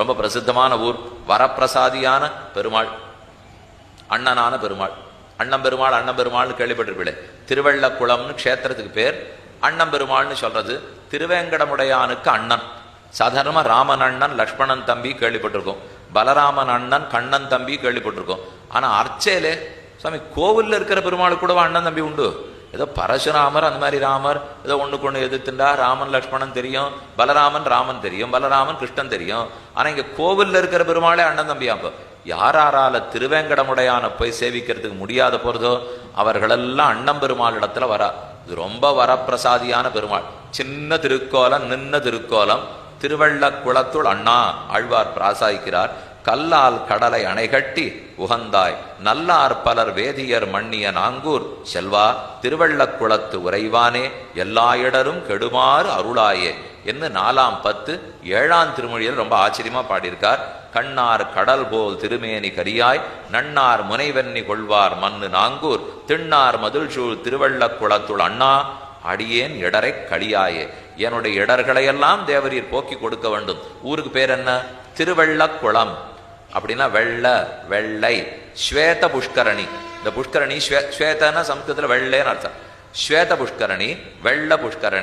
ரொம்ப பிரசித்தமான ஊர். வரப்பிரசாதியான பெருமாள், அண்ணனான பெருமாள். அண்ணன் பெருமாள் அண்ணன் பெருமாள்னு கேள்விப்பட்டிருப்பீங்களே. திருவள்ளக்குளம்னு க்ஷேத்திரத்துக்கு பேர். அண்ணன் பெருமாள்னு சொல்றது திருவேங்கடமுடையானுக்கு அண்ணன். சாதாரணமா ராமன் அண்ணன் லக்ஷ்மணன் தம்பி கேள்விப்பட்டிருக்கோம், பலராமன் அண்ணன் கண்ணன் தம்பி கேள்விப்பட்டிருக்கோம். ஆனா அர்ச்சையிலே சுவாமி கோவில்ல இருக்கிற பெருமாளுக்கு கூடவா அண்ணன் தம்பி உண்டு? ஏதோ பரசுராமர் அந்த மாதிரி ராமர் ஏதோ ஒண்ணுக்கு ஒண்ணு எதிர்த்துண்டா ராமன் லக்ஷ்மணன் தெரியும், பலராமன் ராமன் தெரியும், பலராமன் கிருஷ்ணன் தெரியும். ஆனா இங்க கோவில்ல இருக்கிற பெருமாளே அண்ணன் தம்பியா? அப்போ யாரால திருவேங்கடமுடையான போய் சேவிக்கிறதுக்கு முடியாத போறதோ அவர்களெல்லாம் அண்ணன் பெருமாள் இடத்துல வரா. இது ரொம்ப வரப்பிரசாதியான பெருமாள். சின்ன திருக்கோலம், நின்ன திருக்கோலம். திருவள்ளக்குளத்துள் அண்ணா ஆழ்வார் பிராசாய்க்கிறார். கல்லால் கடலை அணைகட்டி உகந்தாய் நல்லார் பலர் வேதியர் மன்னிய நாங்கூர் செல்வா திருவள்ளக்குளத்து உறைவானே எல்லா இடரும் கெடுமாறு அருளாயே என்று 4ஆம் 10 7ஆம் திருமொழியில் ரொம்ப ஆச்சரியமா பாடியிருக்கார். கண்ணார் கடல் போல் திருமேனி கரியாய் நன்னார் முனைவென்னி கொள்வார் மண்ணு நாங்கூர் திண்ணார் மதுள் சூழ் திருவள்ளக்குளத்துள் அண்ணா அடியேன் இடரை களியாயே. என்னுடைய இடர்களையெல்லாம் தேவரீர் போக்கி கொடுக்க வேண்டும். ஊருக்கு பேர் என்ன? திருவள்ளக்குளம். அப்படின்னா வெள்ள, வெள்ளை. ஸ்வேத புஷ்கரணி. இந்த புஷ்கரணி ஸ்வேதன்னா சமஸ்கிருதத்துல வெள்ளைன்னு அர்த்தம். ஸ்வேத புஷ்கரணி, வெள்ள புஷ்கரணி.